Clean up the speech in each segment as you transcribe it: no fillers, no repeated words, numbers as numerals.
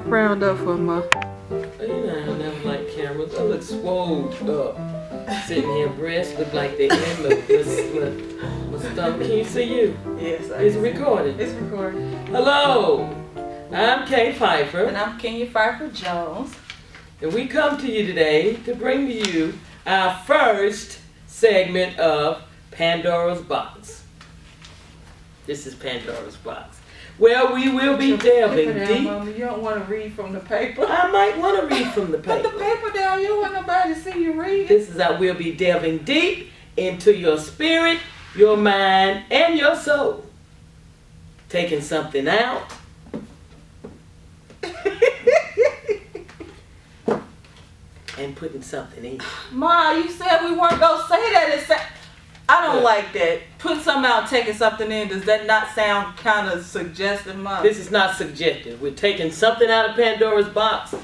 frowned up for my. You know, I never like cameras. I look swole up. Sitting here, breasts look like they in my stomach. Can you see you? Yes, It's recording. It's recording. Hello, I'm Kay Pfeiffer. And I'm Kenya Pfeiffer Jones. And we come to you today to bring to you our first segment of Pandora's Box. This is Pandora's Box. Well, we will be delving deep. Mama. You don't want to read from the paper. I might want to read from the paper. Put the paper down. You don't want nobody to see you read. This is how we'll be delving deep into your spirit, your mind, and your soul. Taking something out. And putting something in. Ma, you said we weren't going to say that. I don't like that. Put something out, taking something in. Does that not sound kind of suggestive, Ma? This is not suggestive. We're taking something out of Pandora's box.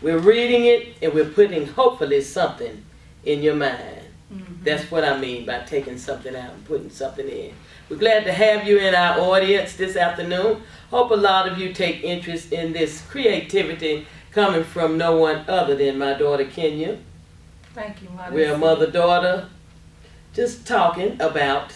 We're reading it, and we're putting, hopefully, something in your mind. Mm-hmm. That's what I mean by taking something out and putting something in. We're glad to have you in our audience this afternoon. Hope a lot of you take interest in this creativity coming from no one other than my daughter, Kenya. Thank you, Ma. We're a mother-daughter. Just talking about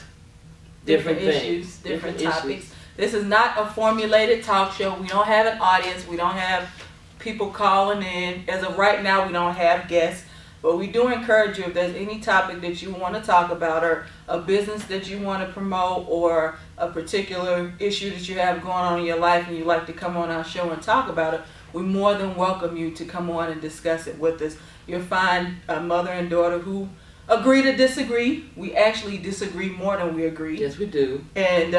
different issues, things, different topics. This is not a formulated talk show. We don't have an audience. We don't have people calling in. As of right now, we don't have guests. But we do encourage you, if there's any topic that you want to talk about, or a business that you want to promote, or a particular issue that you have going on in your life and you'd like to come on our show and talk about it, we more than welcome you to come on and discuss it with us. You'll find a mother and daughter who agree to disagree. We actually disagree more than we agree. Yes, we do. And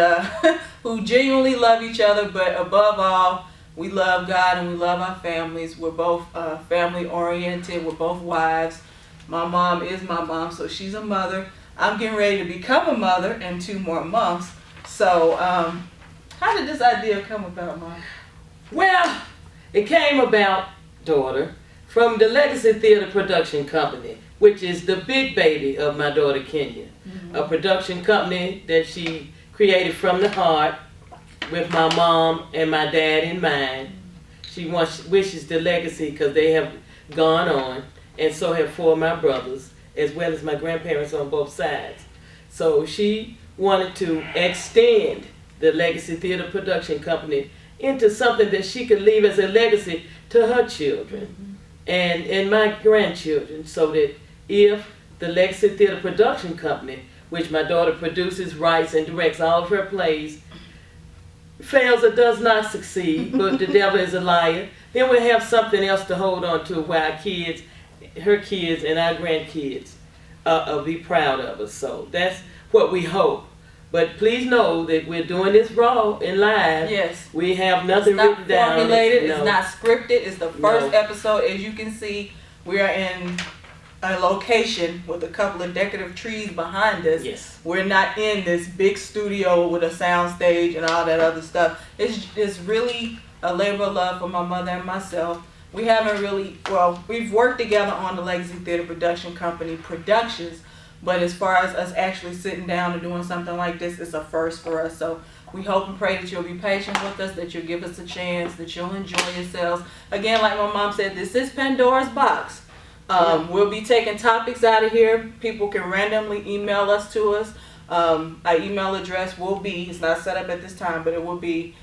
who genuinely love each other, but above all, we love God and we love our families. We're both family oriented. We're both wives. My mom is my mom, so she's a mother. I'm getting ready to become a mother in 2 more months. So how did this idea come about, Mom? Well, it came about, daughter, from the Legacy Theater Production Company, which is the big baby of my daughter Kenya. Mm-hmm. A production company that she created from the heart with my mom and my dad in mind. She wishes the legacy, because they have gone on, and so have 4 of my brothers, as well as my grandparents on both sides. So she wanted to extend the Legacy Theater Production Company into something that she could leave as a legacy to her children and my grandchildren, so that if the Legacy Theater Production Company, which my daughter produces, writes, and directs all of her plays, fails or does not succeed, but the devil is a liar, then we'll have something else to hold on to where our kids, her kids, and our grandkids will be proud of us. So that's what we hope. But please know that we're doing this raw and live. Yes. We have nothing written down. It's not formulated. No. It's not scripted. It's the first episode. As you can see, we are in a location with a couple of decorative trees behind us. Yes. We're not in this big studio with a sound stage and all that other stuff. It's really a labor of love for my mother and myself. We haven't really, we've worked together on the Legacy Theater Production Company productions, but as far as us actually sitting down and doing something like this, it's a first for us. So we hope and pray that you'll be patient with us, that you'll give us a chance, that you'll enjoy yourselves. Again, like my mom said, this is Pandora's Box. We'll be taking topics out of here. People can randomly email us to us. Our email address will be, it's not set up at this time, but it will be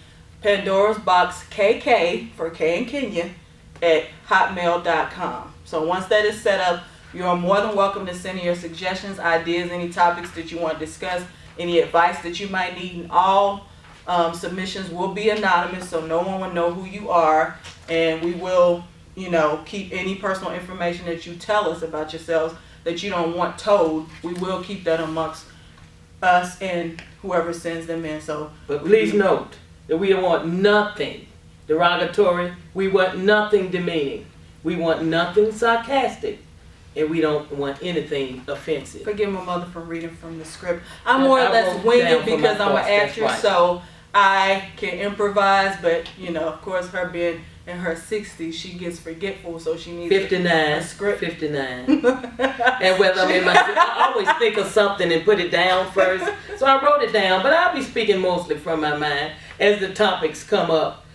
Pandora's Box KK for K and Kenya at hotmail.com. So once that is set up, you are more than welcome to send in your suggestions, ideas, any topics that you want to discuss, any advice that you might need. And all submissions will be anonymous, so no one will know who you are. And we will, keep any personal information that you tell us about yourselves that you don't want told. We will keep that amongst us and whoever sends them in. But please note that we want nothing derogatory. We want nothing demeaning. We want nothing sarcastic. And we don't want anything offensive. Forgive my mother for reading from the script. I'm more or less winging because I'm an actress, so I can improvise. But, of course, her being in her 60s, she gets forgetful, so she needs 59, a script. 59. And whether I'm in my, I always think of something and put it down first. So I wrote it down, but I'll be speaking mostly from my mind as the topics come up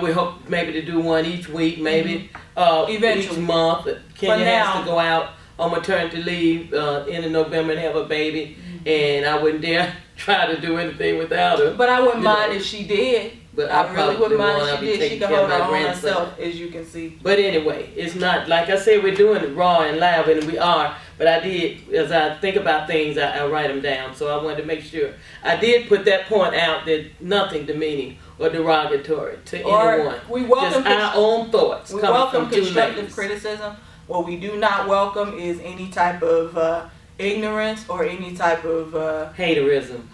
We hope maybe to do one each week, maybe Eventually. each month. Kenya now. has to go out on maternity leave in November and have a baby, and I wouldn't dare try to do anything without her. But I wouldn't You mind know. if she did. But I really wouldn't mind I'll if be she did. She taking could care of hold her my own grandson. herself, as you can see. But anyway, it's not, like I said, we're doing it raw and live, and we are. But I did, as I think about things, I write them down. So I wanted to make sure. I did put that point out that nothing demeaning or derogatory to anyone. We welcome Just our own thoughts We coming welcome from two constructive ladies. criticism. What we do not welcome is any type of ignorance or any type of haterism.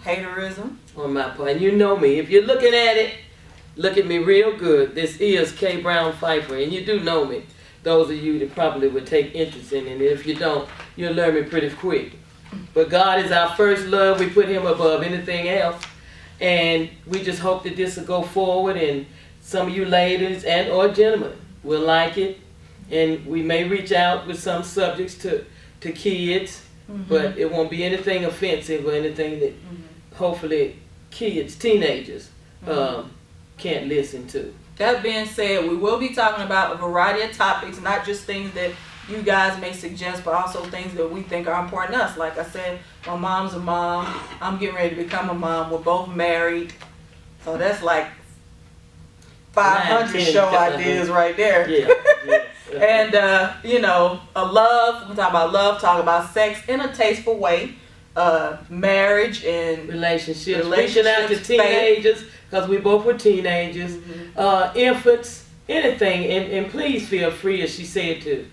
On my part. And you know me. If you're looking at it, look at me real good. This is K. Brown Pfeiffer, and you do know me. Those of you that probably would take interest in it. And if you don't, you'll learn me pretty quick. But God is our first love. We put him above anything else. And we just hope that this will go forward, and some of you ladies and or gentlemen will like it. And we may reach out with some subjects to kids, but it won't be anything offensive or anything that hopefully kids, teenagers, can't listen to. That being said, we will be talking about a variety of topics, not just things that you guys may suggest, but also things that we think are important to us. Like I said, my mom's a mom. I'm getting ready to become a mom. We're both married. So that's like 500 show ideas right there. Yeah. And, a love, we're talking about love, talk about sex in a tasteful way, marriage and relationships. Reaching out to teenagers, because we both were teenagers, infants, anything. And please feel free, as she said, to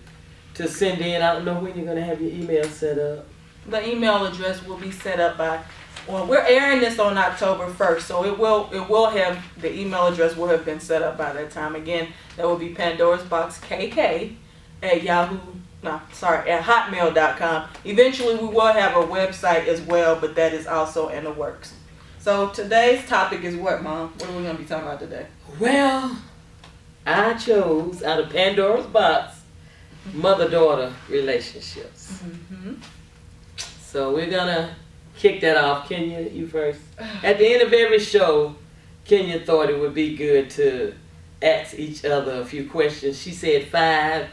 send in. I don't know when you're going to have your email set up. The email address will be set up we're airing this on October 1st, so it will have, the email address will have been set up by that time. Again, that will be Pandora's Box KK at hotmail.com. Eventually we will have a website as well, but that is also in the works. So today's topic is what, Mom? What are we going to be talking about today? Well, I chose, out of Pandora's Box, mother-daughter relationships. So we're going to kick that off. Kenya, you first. At the end of every show, Kenya thought it would be good to ask each other a few questions. She said 5,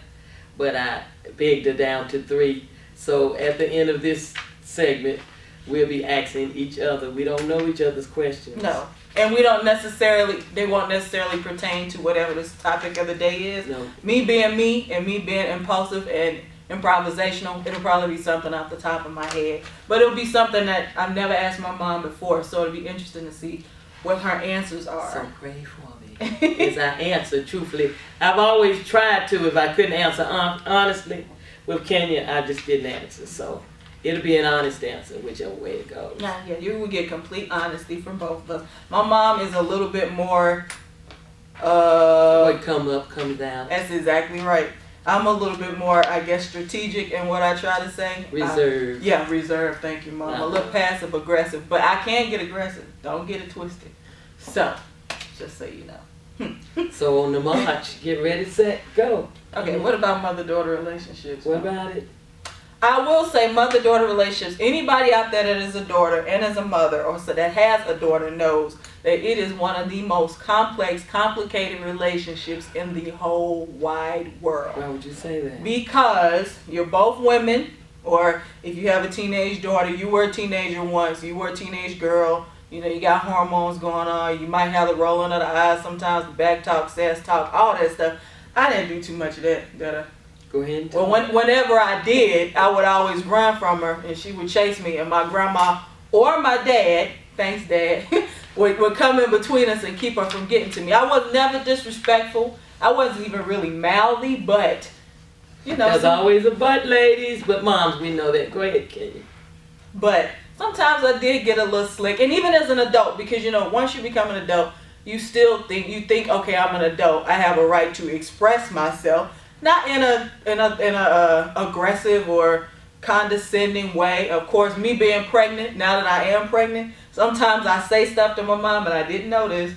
but I begged her down to 3. So at the end of this segment, we'll be asking each other. We don't know each other's questions. No. And they won't necessarily pertain to whatever this topic of the day is. No. Me being me and me being impulsive and improvisational, it'll probably be something off the top of my head. But it'll be something that I've never asked my mom before, so it'll be interesting to see what her answers are. So pray for me as I answer truthfully. I've always tried to, if I couldn't answer honestly. With Kenya, I just didn't answer. So it'll be an honest answer, whichever way it goes. Yeah, you will get complete honesty from both of us. My mom is a little bit more what comes up comes down. That's exactly right. I'm a little bit more, I guess, strategic in what I try to say. Reserved. Reserved. Thank you, Mom. A little passive aggressive, but I can get aggressive. Don't get it twisted. So, just so you know. So on the march, get ready, set, go. Okay, what about mother-daughter relationships? What about it? I will say mother-daughter relationships. Anybody out there that is a daughter and is a mother, or so that has a daughter, knows that it is one of the most complex, complicated relationships in the whole wide world. Why would you say that? Because you're both women, or if you have a teenage daughter, you were a teenager once, you were a teenage girl, you got hormones going on, you might have the rolling of the eyes sometimes, back talk, sass talk, all that stuff. I didn't do too much of that, did I? Go ahead. Well, whenever I did, I would always run from her, and she would chase me, and my grandma or my dad, thanks Dad, would come in between us and keep her from getting to me. I was never disrespectful. I wasn't even really mouthy, but, There's always a but, ladies, but moms, we know that. Go ahead, Kenya. But sometimes I did get a little slick, and even as an adult, because, once you become an adult, you still think, okay, I'm an adult. I have a right to express myself. Not in a aggressive or condescending way. Of course, me being pregnant, now that I am pregnant, sometimes I say stuff to my mom and I didn't notice.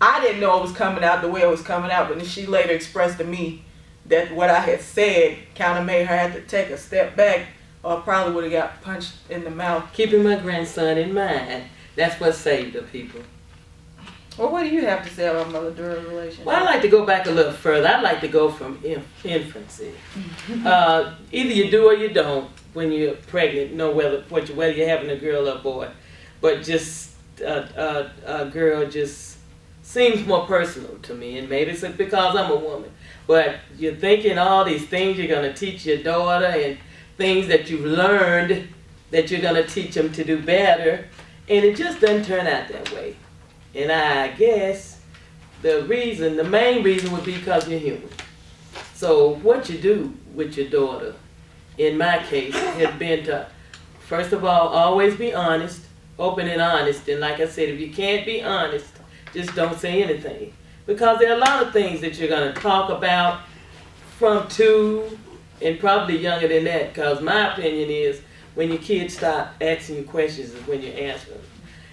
I didn't know it was coming out the way it was coming out, but then she later expressed to me that what I had said kind of made her have to take a step back, or I probably would have got punched in the mouth. Keeping my grandson in mind. That's what saved the people. Well, what do you have to say about mother daughter relationship? Well, I like to go back a little further. I like to go from infancy. Either you do or you don't when you're pregnant. Know whether you're having a girl or a boy, but just a girl just seems more personal to me, and maybe it's because I'm a woman. But you're thinking all these things you're gonna teach your daughter, and things that you've learned that you're gonna teach them to do better, and it just doesn't turn out that way. And I guess the main reason would be because you're human. So what you do with your daughter, in my case, has been to, first of all, always be honest, open and honest. And like I said, if you can't be honest, just don't say anything. Because there are a lot of things that you're going to talk about from 2 and probably younger than that. Because my opinion is when your kids start asking you questions is when you answer them.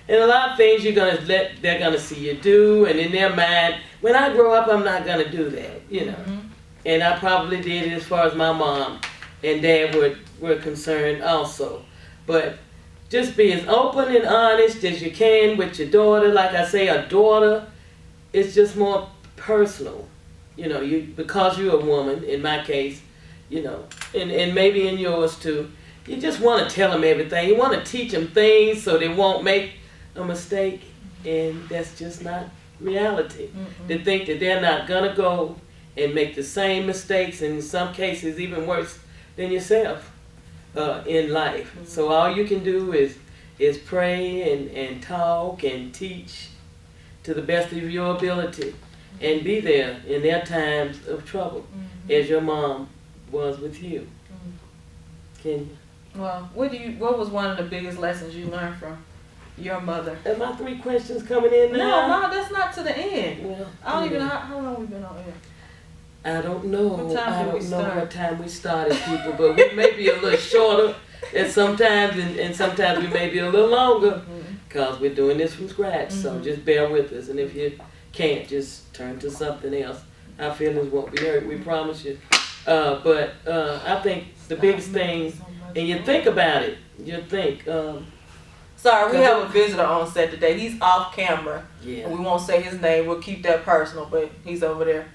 And a lot of things they're gonna see you do, and in their mind, when I grow up, I'm not gonna do that, you know. Mm-hmm. And I probably did it as far as my mom and dad were concerned also. But just be as open and honest as you can with your daughter. Like I say, a daughter is just more personal, you know. Because you're a woman, in my case, you know, and maybe in yours too. You just want to tell them everything. You want to teach them things so they won't make a mistake, and that's just not reality. Mm-hmm. To think that they're not gonna go and make the same mistakes, and in some cases even worse than yourself in life. Mm-hmm. So all you can do is pray and talk and teach to the best of your ability, and be there in their times of trouble, as your mom was with you. Can you? Well, what was one of the biggest lessons you learned from your mother? Are my 3 questions coming in now? No, that's not to the end. Well, I don't even know how long we've been on air. I don't know. I don't know start? what time we started, people, but we may be a little shorter and sometimes we may be a little longer because we're doing this from scratch. So just bear with us, and if you can't, just turn to something else. Our feelings won't be hurt, we promise you. But I think the biggest thing, and you think about it, sorry, we have a visitor on set today. He's off camera. Yeah. And we won't say his name. We'll keep that personal, but he's over there.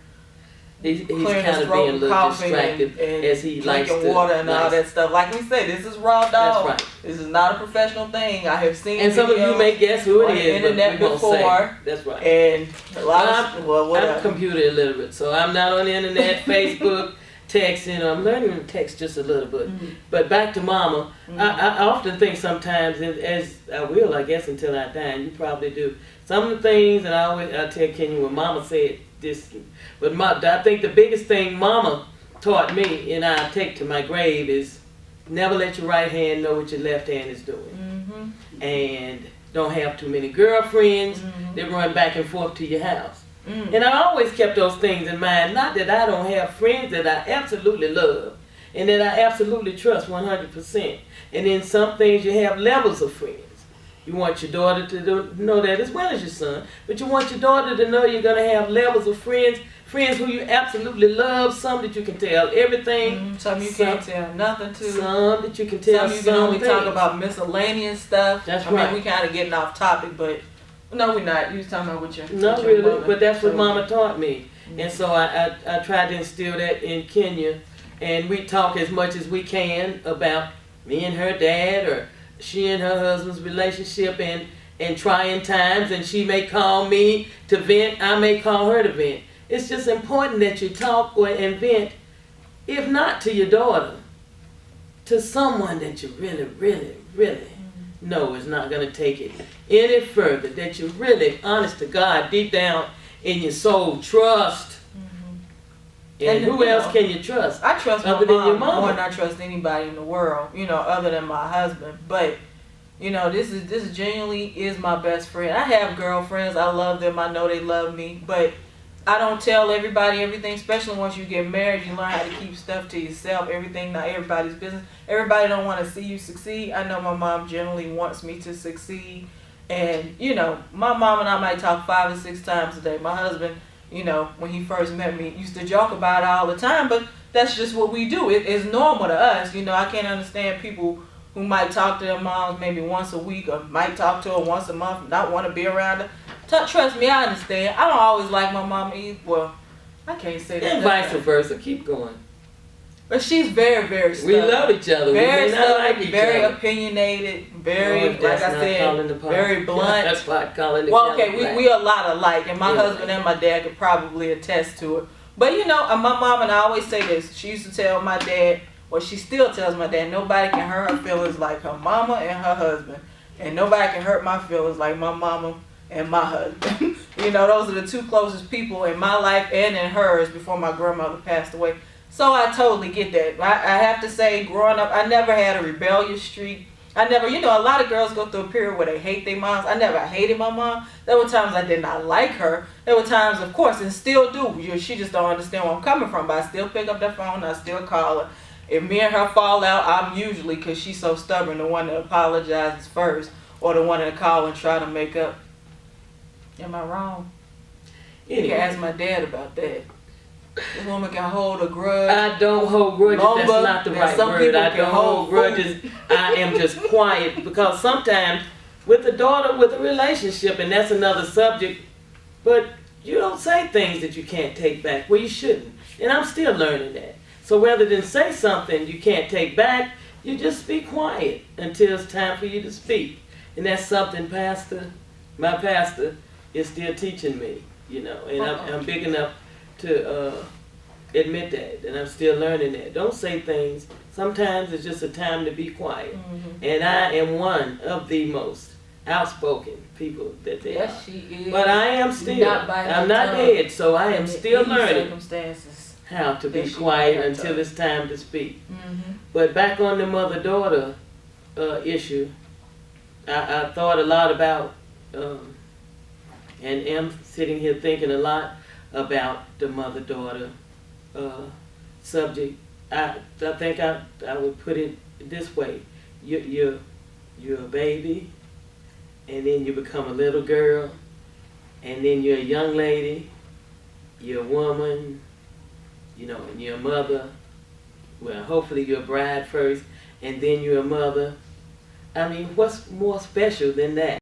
He's kind of being a little distracted as he likes to. Drinking water and all that stuff. Like we said, this is raw dog. That's right. This is not a professional thing. I have seen and some of you may guess who it is, internet but we before. won't say. That's right. And a lot I'm computer illiterate, so I'm not on the internet, Facebook, texting. I'm learning to text just a little bit. But back to Mama, I often think sometimes, as I will, I guess, until I die, and you probably do. Some of the things, and I tell Kenya when Mama said this, but I think the biggest thing Mama taught me, and I take to my grave, is never let your right hand know what your left hand is doing. And don't have too many girlfriends that run back and forth to your house. And I always kept those things in mind. Not that I don't have friends that I absolutely love and that I absolutely trust 100%. And in some things you have levels of friends. You want your daughter to know that as well as your son. But you want your daughter to know you're going to have levels of friends. Friends who you absolutely love. Some that you can tell everything. Some you can't tell nothing to. Some that you can tell some you can only talk about miscellaneous stuff. That's right. I mean, we kind of getting off topic, but no, we're not. You was talking about what your Not with your really, mother. but that's what Mama taught me. And so I tried to instill that in Kenya. And we talk as much as we can about me and her dad, or she and her husband's relationship and trying times. And she may call me to vent, I may call her to vent. It's just important that you talk and vent, if not to your daughter, to someone that you really, really, really know is not going to take it any further, that you really, honest to God, deep down in your soul, trust. And who else can you trust? I trust my other than your mom mama. more than I trust anybody in the world, other than my husband. But, this genuinely is my best friend. I have girlfriends. I love them. I know they love me. But I don't tell everybody everything, especially once you get married. You learn how to keep stuff to yourself. Everything, not everybody's business. Everybody don't want to see you succeed. I know my mom generally wants me to succeed. And, my mom and I might talk 5 or 6 times a day. My husband, when he first met me, used to joke about it all the time, but that's just what we do. It's normal to us. I can't understand people who might talk to their moms maybe once a week, or might talk to her once a month, not want to be around her. Trust me, I understand. I don't always like my mama either. Well, I can't say that. And vice versa. Keep going. But she's very, very stubborn. We love each other. Very we may not like each very other. opinionated, very, like I said, very blunt. That's why I call it the well, okay, we a lot alike, and my Yeah. husband and my dad could probably attest to it. But you know, my mom and I always say this. She used to tell my dad, or she still tells my dad, nobody can hurt her feelings like her mama and her husband, and nobody can hurt my feelings like my mama and my husband. You know, those are the two closest people in my life and in hers before my grandmother passed away. So I totally get that. I have to say, growing up, I never had a rebellious streak. I never, you know, a lot of girls go through a period where they hate their moms. I never hated my mom. There were times I did not like her. There were times, of course, and still do. She just don't understand where I'm coming from. But I still pick up the phone. I still call her. If me and her fall out, I'm usually, because she's so stubborn, the one that apologizes first, or the one that call and try to make up. Am I wrong? You can ask my dad about that. This woman can hold a grudge. I don't hold grudges. That's not the right word. I don't hold grudges. I am just quiet because sometimes with a daughter, with a relationship, and that's another subject, but you don't say things that you can't take back. Well, you shouldn't. And I'm still learning that. So rather than say something you can't take back, you just be quiet until it's time for you to speak. And that's something my pastor is still teaching me, you know, and I'm big enough to admit that, and I'm still learning that. Don't say things. Sometimes it's just a time to be quiet. Mm-hmm. And I am one of the most outspoken people that there are. She is. But I am still. I'm not dead, so I am still learning how to be quiet until it's time to speak. Mm-hmm. But back on the mother-daughter issue, I thought a lot about, and am sitting here thinking a lot about the mother-daughter subject. I think I would put it this way: you're a baby, and then you become a little girl, and then you're a young lady, you're a woman, you know, and you're a mother. Well, hopefully you're a bride first, and then you're a mother. I mean, what's more special than that?